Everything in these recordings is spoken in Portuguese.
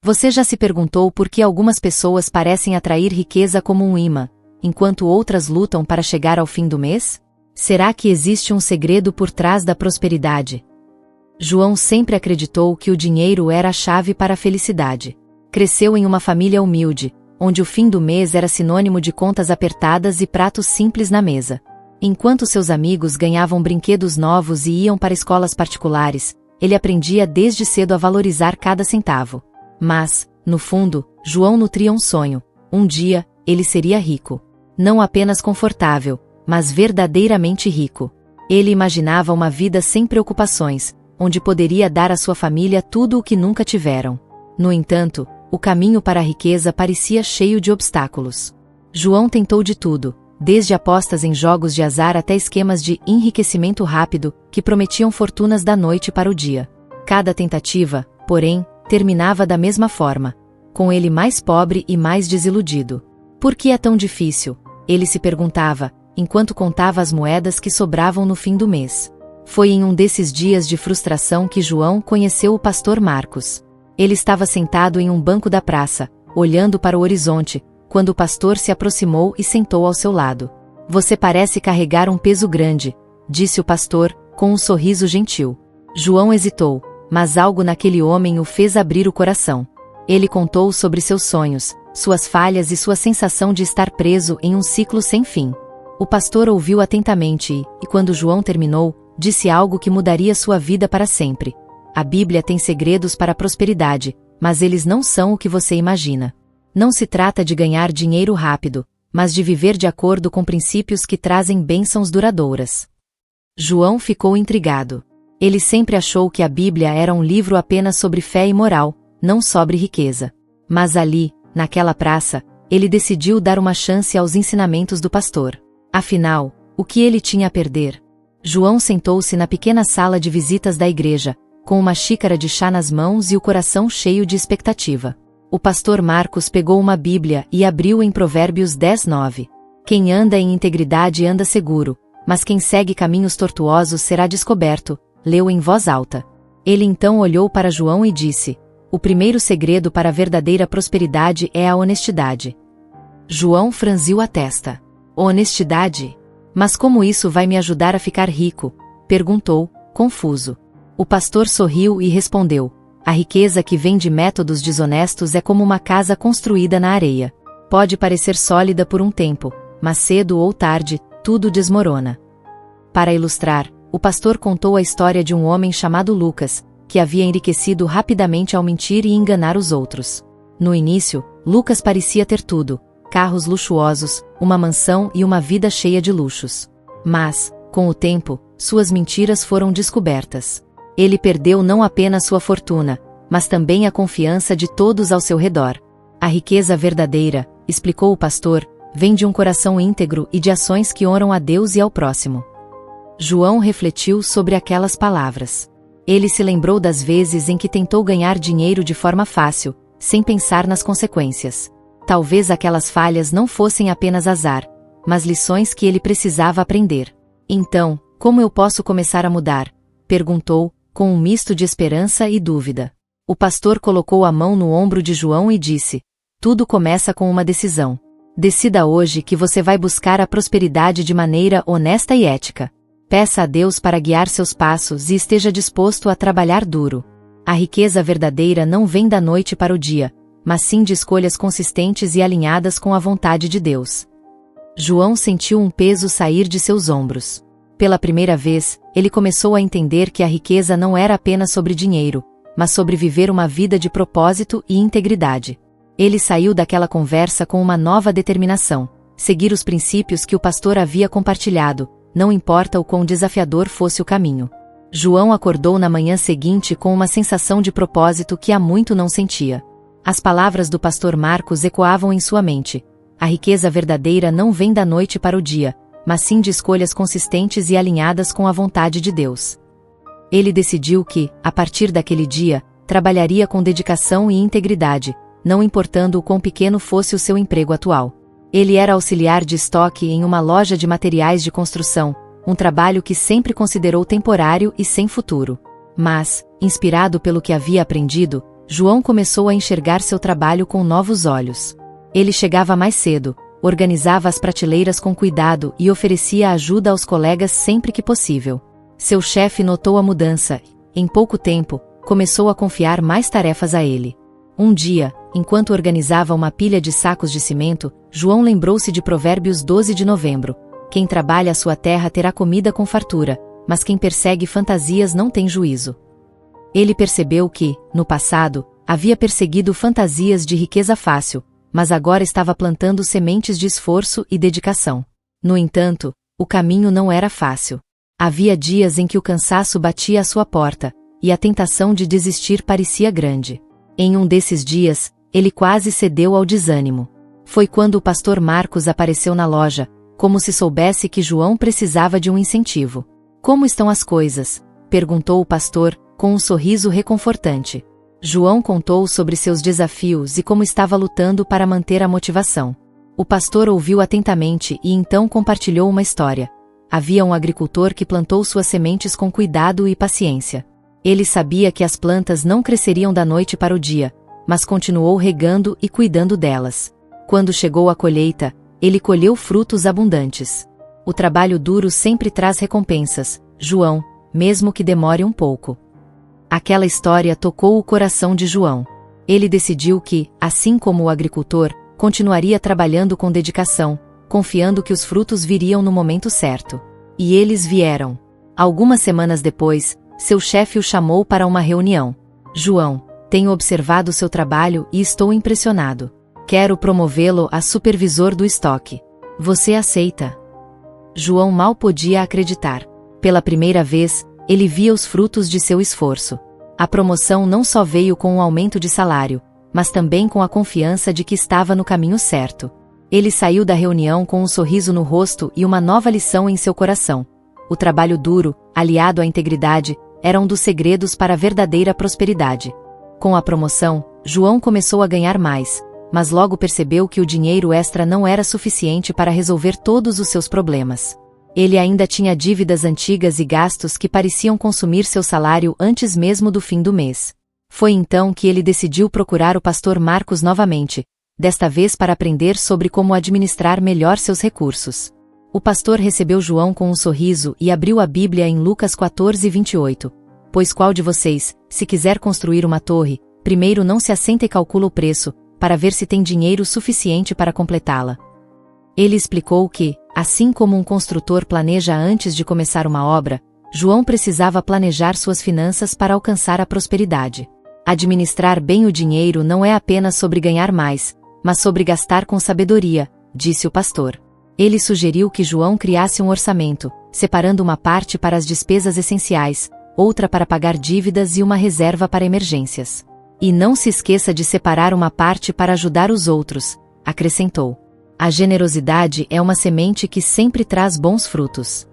Você já se perguntou por que algumas pessoas parecem atrair riqueza como um imã, enquanto outras lutam para chegar ao fim do mês? Será que existe um segredo por trás da prosperidade? João sempre acreditou que o dinheiro era a chave para a felicidade. Cresceu em uma família humilde, onde o fim do mês era sinônimo de contas apertadas e pratos simples na mesa. Enquanto seus amigos ganhavam brinquedos novos e iam para escolas particulares, ele aprendia desde cedo a valorizar cada centavo. Mas, no fundo, João nutria um sonho. Um dia, ele seria rico. Não apenas confortável, mas verdadeiramente rico. Ele imaginava uma vida sem preocupações, onde poderia dar à sua família tudo o que nunca tiveram. No entanto, o caminho para a riqueza parecia cheio de obstáculos. João tentou de tudo, desde apostas em jogos de azar até esquemas de enriquecimento rápido, que prometiam fortunas da noite para o dia. Cada tentativa, porém, terminava da mesma forma, com ele mais pobre e mais desiludido. Por que é tão difícil? Ele se perguntava, enquanto contava as moedas que sobravam no fim do mês. Foi em um desses dias de frustração que João conheceu o pastor Marcos. Ele estava sentado em um banco da praça, olhando para o horizonte, quando o pastor se aproximou e sentou ao seu lado. Você parece carregar um peso grande, disse o pastor, com um sorriso gentil. João hesitou, mas algo naquele homem o fez abrir o coração. Ele contou sobre seus sonhos, suas falhas e sua sensação de estar preso em um ciclo sem fim. O pastor ouviu atentamente e, quando João terminou, disse algo que mudaria sua vida para sempre. A Bíblia tem segredos para a prosperidade, mas eles não são o que você imagina. Não se trata de ganhar dinheiro rápido, mas de viver de acordo com princípios que trazem bênçãos duradouras. João ficou intrigado. Ele sempre achou que a Bíblia era um livro apenas sobre fé e moral, não sobre riqueza. Mas ali, naquela praça, ele decidiu dar uma chance aos ensinamentos do pastor. Afinal, o que ele tinha a perder? João sentou-se na pequena sala de visitas da igreja, com uma xícara de chá nas mãos e o coração cheio de expectativa. O pastor Marcos pegou uma Bíblia e abriu em Provérbios 10:9. Quem anda em integridade anda seguro, mas quem segue caminhos tortuosos será descoberto, leu em voz alta. Ele então olhou para João e disse: o primeiro segredo para a verdadeira prosperidade é a honestidade. João franziu a testa. Honestidade? Mas como isso vai me ajudar a ficar rico? Perguntou, confuso. O pastor sorriu e respondeu: a riqueza que vem de métodos desonestos é como uma casa construída na areia. Pode parecer sólida por um tempo, mas cedo ou tarde, tudo desmorona. Para ilustrar, o pastor contou a história de um homem chamado Lucas, que havia enriquecido rapidamente ao mentir e enganar os outros. No início, Lucas parecia ter tudo: carros luxuosos, uma mansão e uma vida cheia de luxos. Mas, com o tempo, suas mentiras foram descobertas. Ele perdeu não apenas sua fortuna, mas também a confiança de todos ao seu redor. A riqueza verdadeira, explicou o pastor, vem de um coração íntegro e de ações que honram a Deus e ao próximo. João refletiu sobre aquelas palavras. Ele se lembrou das vezes em que tentou ganhar dinheiro de forma fácil, sem pensar nas consequências. Talvez aquelas falhas não fossem apenas azar, mas lições que ele precisava aprender. Então, como eu posso começar a mudar? Perguntou, com um misto de esperança e dúvida. O pastor colocou a mão no ombro de João e disse: tudo começa com uma decisão. Decida hoje que você vai buscar a prosperidade de maneira honesta e ética. Peça a Deus para guiar seus passos e esteja disposto a trabalhar duro. A riqueza verdadeira não vem da noite para o dia, mas sim de escolhas consistentes e alinhadas com a vontade de Deus. João sentiu um peso sair de seus ombros. Pela primeira vez, ele começou a entender que a riqueza não era apenas sobre dinheiro, mas sobre viver uma vida de propósito e integridade. Ele saiu daquela conversa com uma nova determinação: seguir os princípios que o pastor havia compartilhado, não importa o quão desafiador fosse o caminho. João acordou na manhã seguinte com uma sensação de propósito que há muito não sentia. As palavras do pastor Marcos ecoavam em sua mente: a riqueza verdadeira não vem da noite para o dia, mas sim de escolhas consistentes e alinhadas com a vontade de Deus. Ele decidiu que, a partir daquele dia, trabalharia com dedicação e integridade, não importando o quão pequeno fosse o seu emprego atual. Ele era auxiliar de estoque em uma loja de materiais de construção, um trabalho que sempre considerou temporário e sem futuro. Mas, inspirado pelo que havia aprendido, João começou a enxergar seu trabalho com novos olhos. Ele chegava mais cedo, organizava as prateleiras com cuidado e oferecia ajuda aos colegas sempre que possível. Seu chefe notou a mudança e, em pouco tempo, começou a confiar mais tarefas a ele. Um dia, enquanto organizava uma pilha de sacos de cimento, João lembrou-se de Provérbios 12 de novembro. Quem trabalha a sua terra terá comida com fartura, mas quem persegue fantasias não tem juízo. Ele percebeu que, no passado, havia perseguido fantasias de riqueza fácil, mas agora estava plantando sementes de esforço e dedicação. No entanto, o caminho não era fácil. Havia dias em que o cansaço batia à sua porta, e a tentação de desistir parecia grande. Em um desses dias, ele quase cedeu ao desânimo. Foi quando o pastor Marcos apareceu na loja, como se soubesse que João precisava de um incentivo. "Como estão as coisas?", perguntou o pastor, com um sorriso reconfortante. João contou sobre seus desafios e como estava lutando para manter a motivação. O pastor ouviu atentamente e então compartilhou uma história. Havia um agricultor que plantou suas sementes com cuidado e paciência. Ele sabia que as plantas não cresceriam da noite para o dia, mas continuou regando e cuidando delas. Quando chegou a colheita, ele colheu frutos abundantes. O trabalho duro sempre traz recompensas, João, mesmo que demore um pouco. Aquela história tocou o coração de João. Ele decidiu que, assim como o agricultor, continuaria trabalhando com dedicação, confiando que os frutos viriam no momento certo. E eles vieram. Algumas semanas depois, seu chefe o chamou para uma reunião. "João, tenho observado seu trabalho e estou impressionado. Quero promovê-lo a supervisor do estoque. Você aceita?" João mal podia acreditar. Pela primeira vez, ele via os frutos de seu esforço. A promoção não só veio com um aumento de salário, mas também com a confiança de que estava no caminho certo. Ele saiu da reunião com um sorriso no rosto e uma nova lição em seu coração. O trabalho duro, aliado à integridade, era um dos segredos para a verdadeira prosperidade. Com a promoção, João começou a ganhar mais, mas logo percebeu que o dinheiro extra não era suficiente para resolver todos os seus problemas. Ele ainda tinha dívidas antigas e gastos que pareciam consumir seu salário antes mesmo do fim do mês. Foi então que ele decidiu procurar o pastor Marcos novamente, desta vez para aprender sobre como administrar melhor seus recursos. O pastor recebeu João com um sorriso e abriu a Bíblia em Lucas 14:28. "Pois qual de vocês, se quiser construir uma torre, primeiro não se assenta e calcula o preço, para ver se tem dinheiro suficiente para completá-la?" Ele explicou que, assim como um construtor planeja antes de começar uma obra, João precisava planejar suas finanças para alcançar a prosperidade. Administrar bem o dinheiro não é apenas sobre ganhar mais, mas sobre gastar com sabedoria, disse o pastor. Ele sugeriu que João criasse um orçamento, separando uma parte para as despesas essenciais, outra para pagar dívidas e uma reserva para emergências. "E não se esqueça de separar uma parte para ajudar os outros", acrescentou. A generosidade é uma semente que sempre traz bons frutos.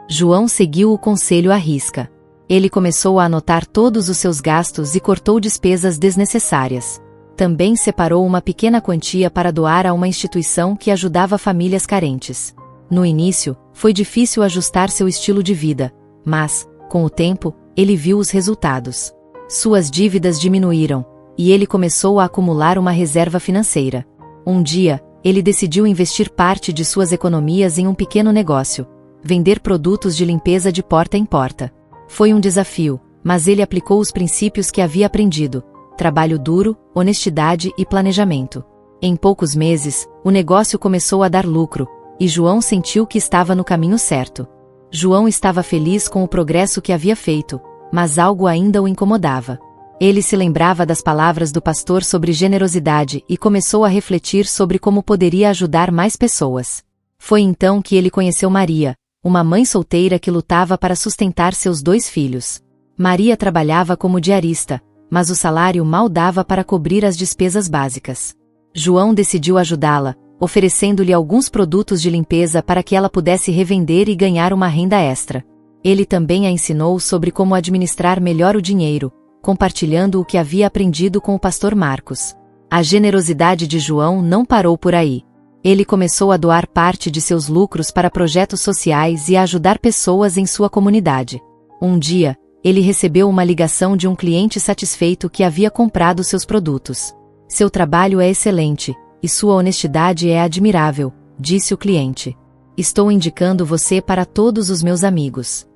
João seguiu o conselho à risca. Ele começou a anotar todos os seus gastos e cortou despesas desnecessárias. Também separou uma pequena quantia para doar a uma instituição que ajudava famílias carentes. No início, foi difícil ajustar seu estilo de vida, mas, com o tempo, ele viu os resultados. Suas dívidas diminuíram, e ele começou a acumular uma reserva financeira. Um dia, ele decidiu investir parte de suas economias em um pequeno negócio, vender produtos de limpeza de porta em porta. Foi um desafio, mas ele aplicou os princípios que havia aprendido: trabalho duro, honestidade e planejamento. Em poucos meses, o negócio começou a dar lucro, e João sentiu que estava no caminho certo. João estava feliz com o progresso que havia feito, mas algo ainda o incomodava. Ele se lembrava das palavras do pastor sobre generosidade e começou a refletir sobre como poderia ajudar mais pessoas. Foi então que ele conheceu Maria, uma mãe solteira que lutava para sustentar seus 2 filhos. Maria trabalhava como diarista, mas o salário mal dava para cobrir as despesas básicas. João decidiu ajudá-la, oferecendo-lhe alguns produtos de limpeza para que ela pudesse revender e ganhar uma renda extra. Ele também a ensinou sobre como administrar melhor o dinheiro, compartilhando o que havia aprendido com o pastor Marcos. A generosidade de João não parou por aí. Ele começou a doar parte de seus lucros para projetos sociais e a ajudar pessoas em sua comunidade. Um dia, ele recebeu uma ligação de um cliente satisfeito que havia comprado seus produtos. Seu trabalho é excelente, e sua honestidade é admirável, disse o cliente. Estou indicando você para todos os meus amigos.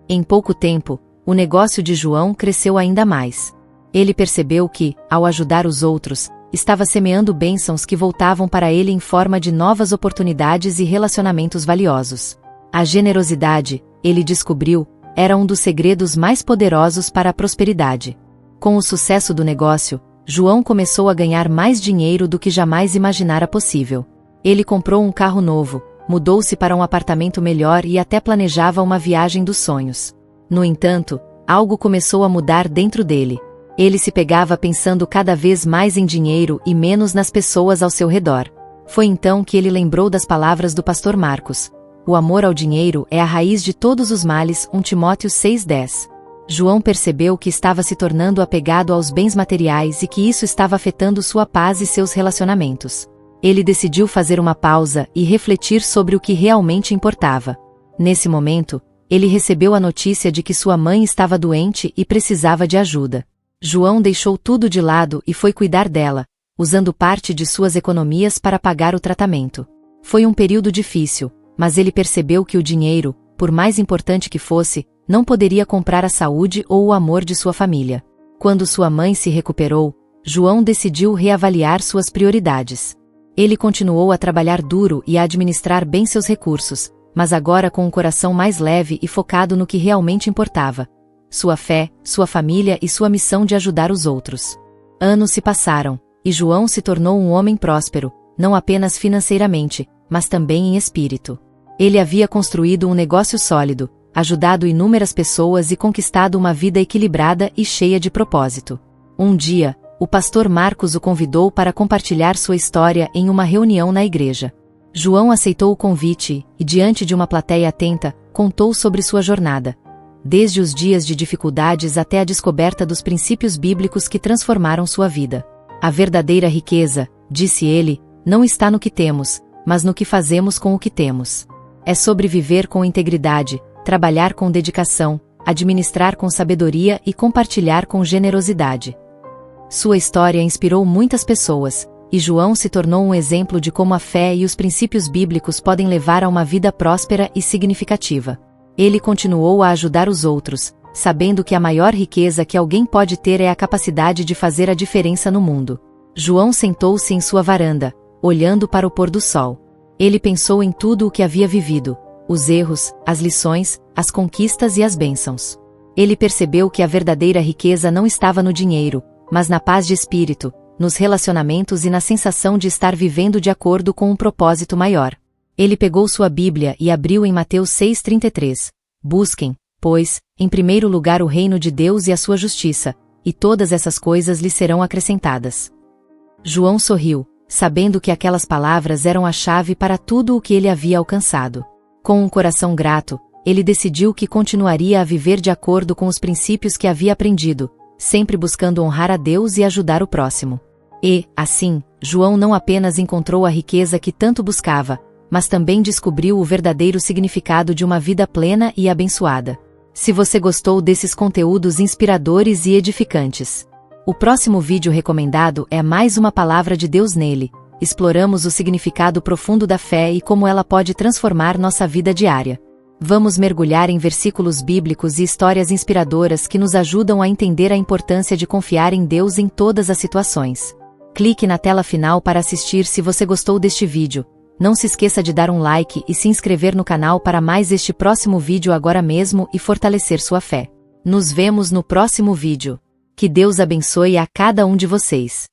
Em pouco tempo, o negócio de João cresceu ainda mais. Ele percebeu que, ao ajudar os outros, estava semeando bênçãos que voltavam para ele em forma de novas oportunidades e relacionamentos valiosos. A generosidade, ele descobriu, era um dos segredos mais poderosos para a prosperidade. Com o sucesso do negócio, João começou a ganhar mais dinheiro do que jamais imaginara possível. Ele comprou um carro novo, mudou-se para um apartamento melhor e até planejava uma viagem dos sonhos. No entanto, algo começou a mudar dentro dele. Ele se pegava pensando cada vez mais em dinheiro e menos nas pessoas ao seu redor. Foi então que ele lembrou das palavras do pastor Marcos. O amor ao dinheiro é a raiz de todos os males, 1 Timóteo 6:10. João percebeu que estava se tornando apegado aos bens materiais e que isso estava afetando sua paz e seus relacionamentos. Ele decidiu fazer uma pausa e refletir sobre o que realmente importava. Nesse momento, ele recebeu a notícia de que sua mãe estava doente e precisava de ajuda. João deixou tudo de lado e foi cuidar dela, usando parte de suas economias para pagar o tratamento. Foi um período difícil, mas ele percebeu que o dinheiro, por mais importante que fosse, não poderia comprar a saúde ou o amor de sua família. Quando sua mãe se recuperou, João decidiu reavaliar suas prioridades. Ele continuou a trabalhar duro e a administrar bem seus recursos, mas agora com um coração mais leve e focado no que realmente importava: sua fé, sua família e sua missão de ajudar os outros. Anos se passaram, e João se tornou um homem próspero, não apenas financeiramente, mas também em espírito. Ele havia construído um negócio sólido, ajudado inúmeras pessoas e conquistado uma vida equilibrada e cheia de propósito. Um dia, o pastor Marcos o convidou para compartilhar sua história em uma reunião na igreja. João aceitou o convite e, diante de uma plateia atenta, contou sobre sua jornada. Desde os dias de dificuldades até a descoberta dos princípios bíblicos que transformaram sua vida. A verdadeira riqueza, disse ele, não está no que temos, mas no que fazemos com o que temos. É sobre viver com integridade, trabalhar com dedicação, administrar com sabedoria e compartilhar com generosidade. Sua história inspirou muitas pessoas, e João se tornou um exemplo de como a fé e os princípios bíblicos podem levar a uma vida próspera e significativa. Ele continuou a ajudar os outros, sabendo que a maior riqueza que alguém pode ter é a capacidade de fazer a diferença no mundo. João sentou-se em sua varanda, olhando para o pôr do sol. Ele pensou em tudo o que havia vivido, os erros, as lições, as conquistas e as bênçãos. Ele percebeu que a verdadeira riqueza não estava no dinheiro, mas na paz de espírito, nos relacionamentos e na sensação de estar vivendo de acordo com um propósito maior. Ele pegou sua Bíblia e abriu em Mateus 6,33. Busquem, pois, em primeiro lugar o reino de Deus e a sua justiça, e todas essas coisas lhes serão acrescentadas. João sorriu, sabendo que aquelas palavras eram a chave para tudo o que ele havia alcançado. Com um coração grato, ele decidiu que continuaria a viver de acordo com os princípios que havia aprendido, sempre buscando honrar a Deus e ajudar o próximo. E, assim, João não apenas encontrou a riqueza que tanto buscava, mas também descobriu o verdadeiro significado de uma vida plena e abençoada. Se você gostou desses conteúdos inspiradores e edificantes, o próximo vídeo recomendado é mais uma palavra de Deus nele. Exploramos o significado profundo da fé e como ela pode transformar nossa vida diária. Vamos mergulhar em versículos bíblicos e histórias inspiradoras que nos ajudam a entender a importância de confiar em Deus em todas as situações. Clique na tela final para assistir se você gostou deste vídeo. Não se esqueça de dar um like e se inscrever no canal para mais este próximo vídeo agora mesmo e fortalecer sua fé. Nos vemos no próximo vídeo. Que Deus abençoe a cada um de vocês.